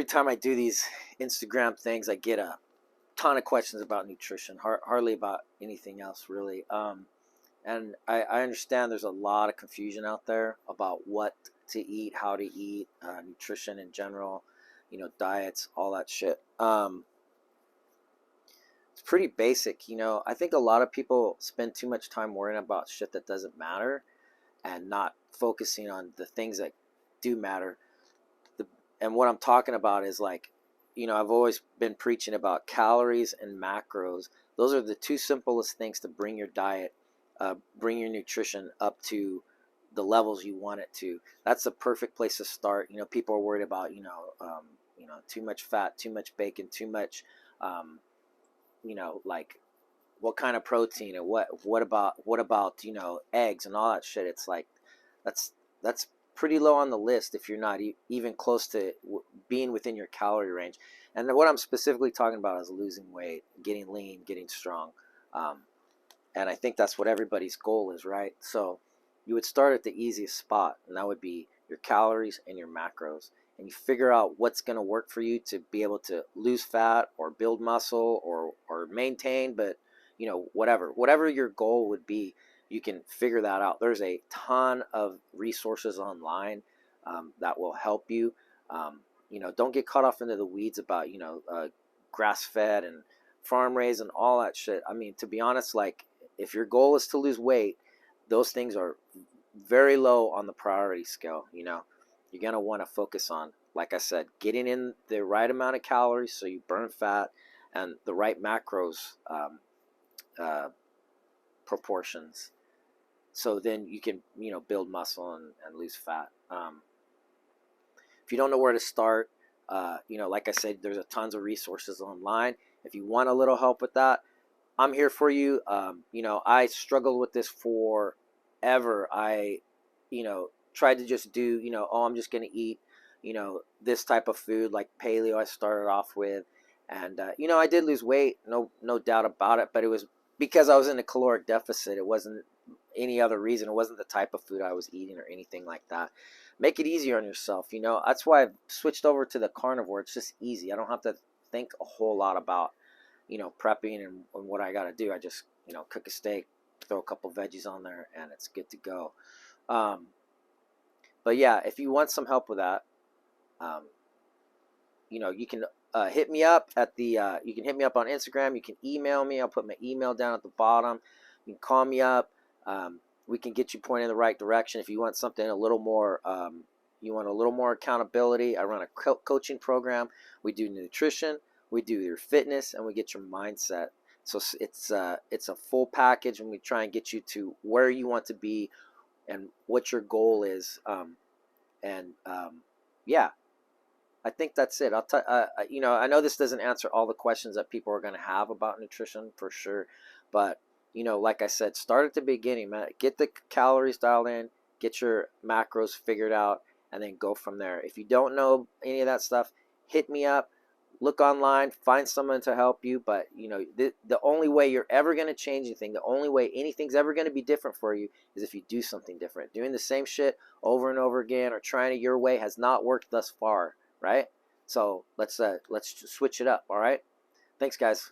every time I do these Instagram things, I get a ton of questions about nutrition, hardly about anything else really. And I understand there's a lot of confusion out there about what to eat, how to eat, nutrition in general, diets, all that shit. It's pretty basic. I think a lot of people spend too much time worrying about shit that doesn't matter and not focusing on the things that do matter. And what I'm talking about is like, I've always been preaching about calories and macros. Those are the two simplest things to bring your diet, bring your nutrition up to the levels you want it to. That's the perfect place to start. People are worried about, too much fat, too much bacon, too much, like what kind of protein and what about eggs and all that shit. It's like that's pretty low on the list if you're not even close to being within your calorie range. And what I'm specifically talking about is losing weight, getting lean, getting strong. And I think that's what everybody's goal is, right? So you would start at the easiest spot, and that would be your calories and your macros. And you figure out what's going to work for you to be able to lose fat or build muscle or maintain, but whatever your goal would be, you can figure that out. There's a ton of resources online that will help you. Don't get caught off into the weeds about grass-fed and farm-raised and all that shit. I mean, to be honest, like if your goal is to lose weight, those things are very low on the priority scale. You're going to want to focus on, like I said, getting in the right amount of calories so you burn fat, and the right macros proportions. So then you can, build muscle and lose fat. If you don't know where to start, like I said, there's a tons of resources online. If you want a little help with that, I'm here for you. I struggled with this forever. I, tried to just do, I'm just going to eat, this type of food like paleo I started off with. And, I did lose weight, no doubt about it, but it was because I was in a caloric deficit. It wasn't any other reason. It wasn't the type of food I was eating or anything like that. Make it easier on yourself. That's why I've switched over to the carnivore. It's just easy. I don't have to think a whole lot about, prepping and what I got to do. I just, cook a steak, throw a couple veggies on there, and it's good to go. But yeah, if you want some help with that, you can hit me up at the, you can hit me up on Instagram. You can email me. I'll put my email down at the bottom. You can call me up. We can get you pointed in the right direction. If you want something a little more, you want a little more accountability, I run a coaching program. We do nutrition, we do your fitness, and we get your mindset. So it's a full package, and we try and get you to where you want to be and what your goal is. Yeah, I think that's it. I know this doesn't answer all the questions that people are going to have about nutrition for sure, but like I said, start at the beginning, man. Get the calories dialed in, get your macros figured out, and then go from there. If you don't know any of that stuff, hit me up, look online, find someone to help you. But the only way you're ever going to change anything, the only way anything's ever going to be different for you is if you do something different. Doing the same shit over and over again or trying it your way has not worked thus far, right? So let's switch it up. All right, thanks guys.